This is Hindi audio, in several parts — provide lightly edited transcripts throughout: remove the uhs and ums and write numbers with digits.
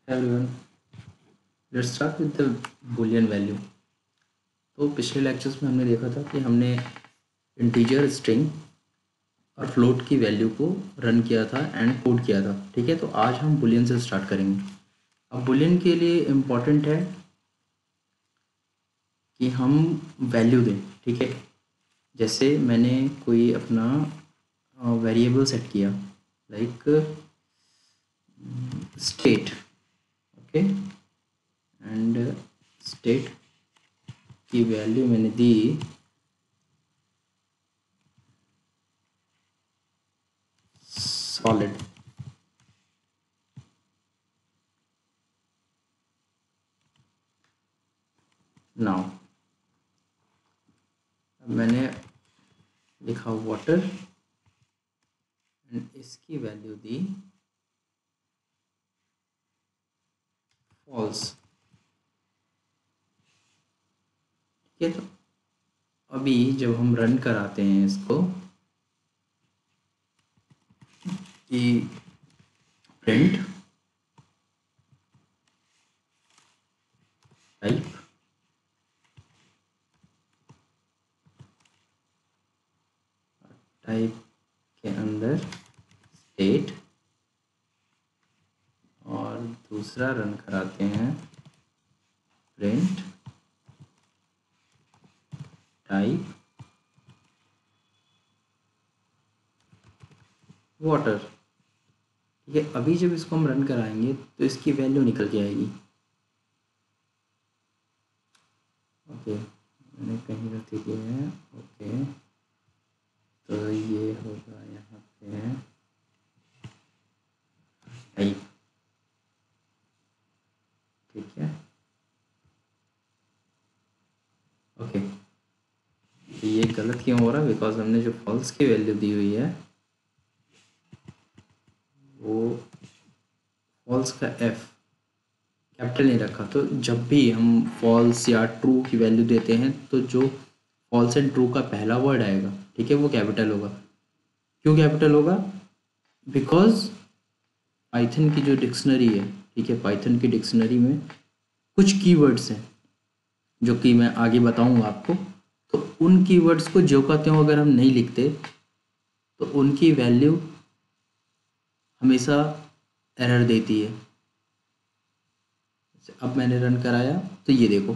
Everyone, let's start with the Boolean value. तो पिछले लेक्चर्स में हमने देखा था कि हमने इंटीजर स्ट्रिंग और फ्लोट की वैल्यू को रन किया था एंड कोड किया था। ठीक है, तो आज हम बूलियन से स्टार्ट करेंगे। अब बूलियन के लिए इम्पॉर्टेंट है कि हम वैल्यू दें। ठीक है, जैसे मैंने कोई अपना वेरिएबल सेट किया, like state. Okay, and state की वैल्यू मैंने दी सॉलिड। नाउ मैंने लिखा वाटर एंड इसकी वैल्यू दी फॉल्स। ठीक है, तो अभी जब हम रन कराते हैं इसको कि प्रिंट टाइप टाइप के अंदर स्टेट और दूसरा रन कराते हैं प्रिंट टाइप वाटर। ठीक है, अभी जब इसको हम रन कराएंगे तो इसकी वैल्यू निकल के आएगी। ओके, मैंने कहीं गलती की है। ओके, तो ये होगा यहाँ पे टाइप। ठीक है, ओके, तो ये गलत क्यों हो रहा है? बिकॉज हमने जो फॉल्स की वैल्यू दी हुई है वो फॉल्स का एफ कैपिटल नहीं रखा। तो जब भी हम फॉल्स या ट्रू की वैल्यू देते हैं तो जो फॉल्स एंड ट्रू का पहला वर्ड आएगा, ठीक है, वो कैपिटल होगा। क्यों कैपिटल होगा? बिकॉज पाइथन की जो डिक्शनरी है, ठीक है, पाइथन की डिक्शनरी में कुछ कीवर्ड्स हैं जो कि मैं आगे बताऊंगा आपको। तो उन कीवर्ड्स को जो का त्यों अगर हम नहीं लिखते तो उनकी वैल्यू हमेशा एरर देती है। अब मैंने रन कराया तो ये देखो,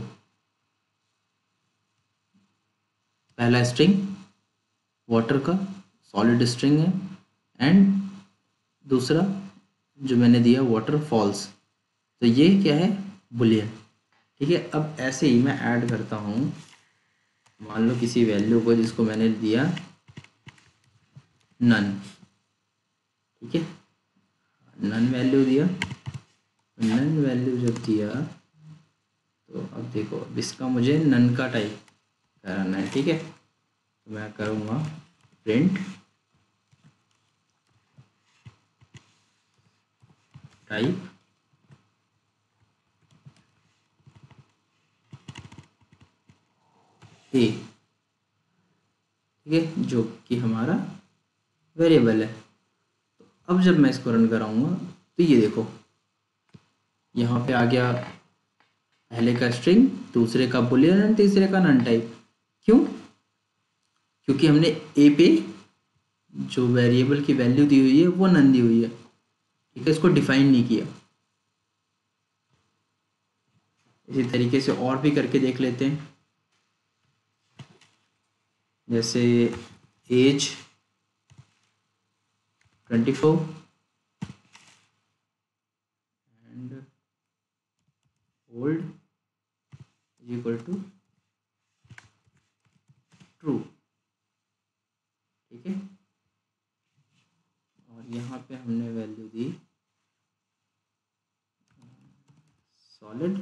पहला स्ट्रिंग वाटर का सॉलिड स्ट्रिंग है एंड दूसरा जो मैंने दिया वाटर फॉल्स। तो ये क्या है? बुलियन। ठीक है, अब ऐसे ही मैं ऐड करता हूँ, मान लो किसी वैल्यू को जिसको मैंने दिया नन। ठीक है, नन वैल्यू दिया। नन वैल्यू जब दिया तो अब देखो, अब इसका मुझे नन का टाइप कराना है। ठीक है, तो मैं करूँगा प्रिंट टाइप ए। ठीक है, जो कि हमारा वेरिएबल है। तो अब जब मैं इसको रन कराऊंगा तो ये देखो, यहाँ पे आ गया पहले का स्ट्रिंग, दूसरे का बुलियन एंड तीसरे का नन टाइप। क्यों? क्योंकि हमने ए पे जो वेरिएबल की वैल्यू दी हुई है वो नन दी हुई है। ठीक है, इसको डिफाइन नहीं किया। इसी तरीके से और भी करके देख लेते हैं, जैसे age 24 and old is equal to true. ठीक है, और यहाँ पे हमने वैल्यू दी solid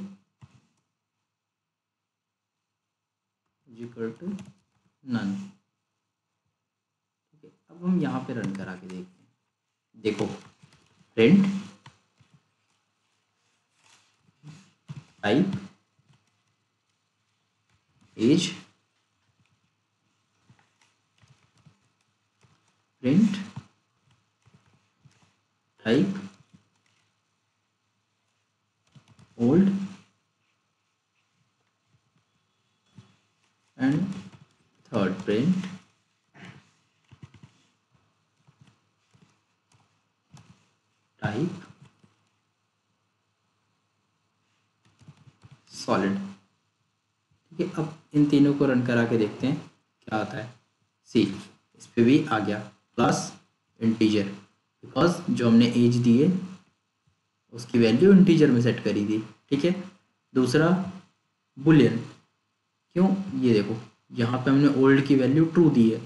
is equal to none. ठीक है, अब हम यहाँ पे रन करा के देखते हैं। देखो, print type as print type old and third print type solid। ठीक है, अब इन तीनों को रन करा के देखते हैं क्या आता है। सी, इस पे भी आ गया प्लस इंटीजर, बिकॉज जो हमने एज दी है उसकी वैल्यू इंटीजर में सेट करी थी। ठीक है, दूसरा बुलियन, क्यों, ये देखो यहाँ पे हमने ओल्ड की वैल्यू ट्रू दी है।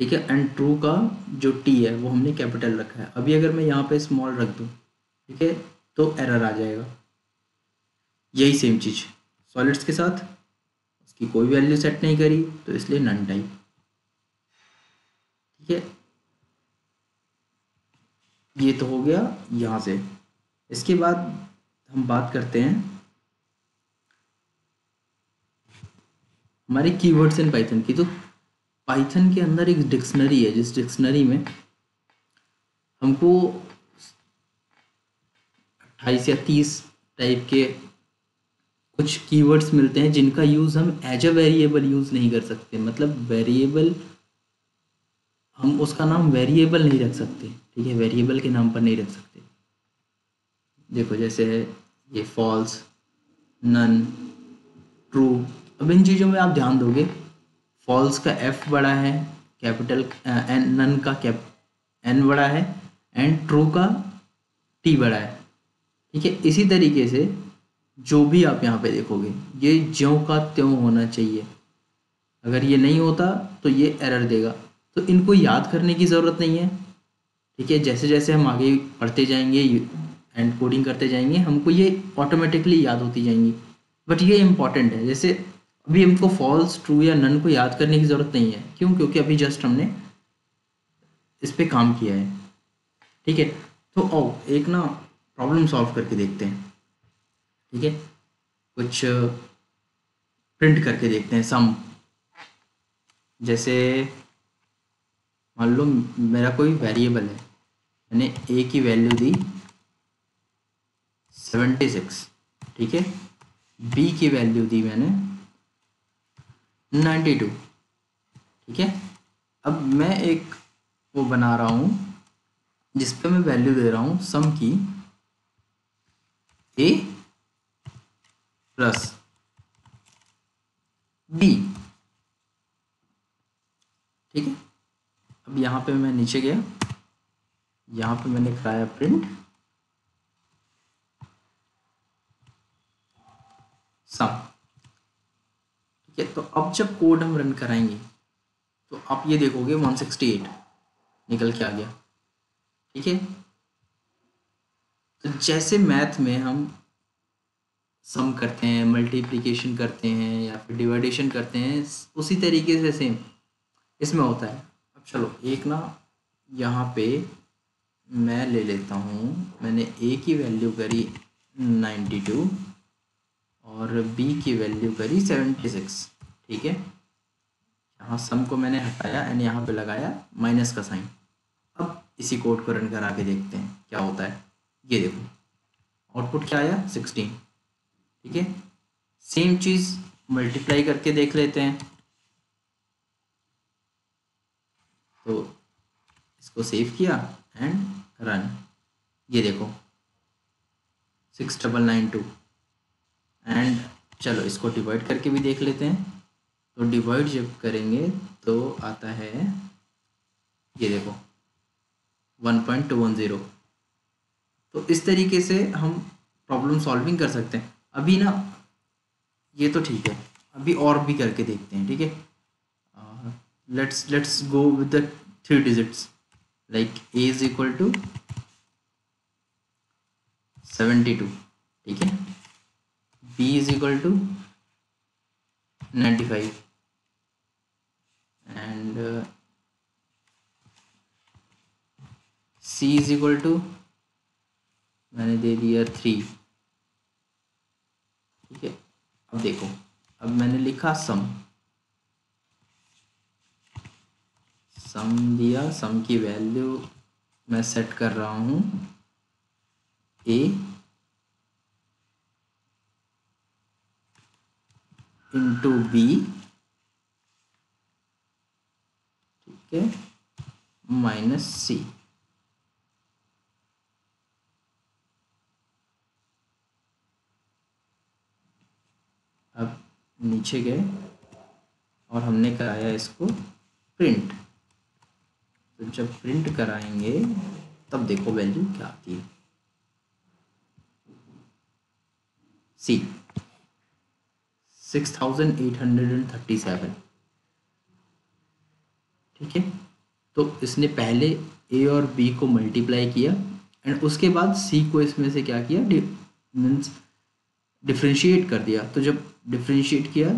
ठीक है, एंड ट्रू का जो टी है वो हमने कैपिटल रखा है। अभी अगर मैं यहाँ पे स्मॉल रख दूँ, ठीक है, तो एरर आ जाएगा। यही सेम चीज़ सॉलिड्स के साथ, उसकी कोई वैल्यू सेट नहीं करी तो इसलिए नन टाइप। ठीक है, ये तो हो गया यहाँ से। इसके बाद हम बात करते हैं हमारे कीवर्ड्स इन पाइथन की। तो पाइथन के अंदर एक डिक्शनरी है, जिस डिक्शनरी में हमको 28 या 30 टाइप के कुछ कीवर्ड्स मिलते हैं जिनका यूज़ हम एज अ वेरिएबल यूज़ नहीं कर सकते। मतलब वेरिएबल, हम उसका नाम वेरिएबल नहीं रख सकते। ठीक है, वेरिएबल के नाम पर नहीं रख सकते। देखो जैसे है ये फॉल्स, नन, ट्रू। अब इन चीज़ों में आप ध्यान दोगे, फॉल्स का एफ बड़ा है, कैपिटल एन, नन का कैप एन बड़ा है, एंड ट्रू का टी बड़ा है। ठीक है, इसी तरीके से जो भी आप यहाँ पे देखोगे ये ज्यों का त्यों होना चाहिए। अगर ये नहीं होता तो ये एरर देगा। तो इनको याद करने की ज़रूरत नहीं है। ठीक है, जैसे जैसे हम आगे पढ़ते जाएंगे एंड कोडिंग करते जाएंगे, हमको ये ऑटोमेटिकली याद होती जाएंगी। बट ये इम्पॉर्टेंट है। जैसे अभी हमको फॉल्स, ट्रू या नन को याद करने की ज़रूरत नहीं है। क्यों? क्योंकि अभी जस्ट हमने इस पे काम किया है। ठीक है, तो आओ एक ना प्रॉब्लम सॉल्व करके देखते हैं। ठीक है, कुछ प्रिंट करके देखते हैं सम। जैसे मान लो मेरा कोई वेरिएबल है, मैंने ए की वैल्यू दी 76। ठीक है, बी की वैल्यू दी मैंने 92। ठीक है, अब मैं एक वो बना रहा हूँ जिस पे मैं वैल्यू दे रहा हूँ सम की ए प्लस बी। ठीक है, अब यहाँ पे मैं नीचे गया, यहाँ पे मैंने कराया प्रिंट सम। ठीक है, तो अब जब कोड हम रन कराएंगे तो आप ये देखोगे 168 निकल के आ गया। ठीक है, तो जैसे मैथ में हम सम करते हैं, मल्टीप्लिकेशन करते हैं या फिर डिवाइडेशन करते हैं, उसी तरीके से सेम इसमें होता है। अब चलो एक ना यहाँ पे मैं ले लेता हूँ, मैंने ए की वैल्यू करी 92 और बी की वैल्यू करी 76। ठीक है, यहाँ सम को मैंने हटाया एंड यहाँ पे लगाया माइनस का साइन। अब इसी कोड को रन करा के देखते हैं क्या होता है। ये देखो आउटपुट क्या आया 16। ठीक है, सेम चीज़ मल्टीप्लाई करके देख लेते हैं। तो इसको सेव किया एंड रन। ये देखो 6992। एंड चलो इसको डिवाइड करके भी देख लेते हैं। तो डिवाइड जब करेंगे तो आता है, ये देखो 1.210। तो इस तरीके से हम प्रॉब्लम सॉल्विंग कर सकते हैं। अभी ना ये तो ठीक है, अभी और भी करके देखते हैं। ठीक है, let's go with the 3 digits, like a is equal to 72। ठीक है, b is equal to 95 and c is equal to मैंने दे दिया 3। ठीक है, अब देखो, अब मैंने लिखा सम दिया, सम की वैल्यू मैं सेट कर रहा हूँ a इंटू बी, ठीक है, माइनस सी। अब नीचे गए और हमने कराया इसको प्रिंट। तो जब प्रिंट कराएंगे तब देखो वैल्यू क्या आती है। सी 6837, ठीक है। तो इसने पहले ए और बी को मल्टीप्लाई किया एंड उसके बाद सी को इसमें से क्या किया, मीन्स डिफ्रेंशिएट कर दिया। तो जब डिफ्रेंशिएट किया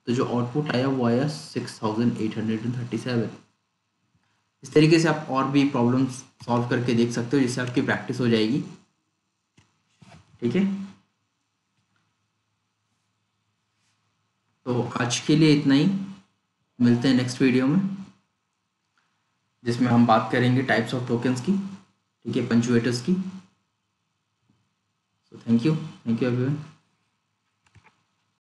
तो जो आउटपुट आया वो आया 6837। इस तरीके से आप और भी प्रॉब्लम्स सॉल्व करके देख सकते हो, जिससे आपकी प्रैक्टिस हो जाएगी, ठीक है। तो आज के लिए इतना ही, मिलते हैं नेक्स्ट वीडियो में, जिसमें हम बात करेंगे टाइप्स ऑफ टोकन्स की, ठीक है, पंचुएटर्स की। So thank you everyone.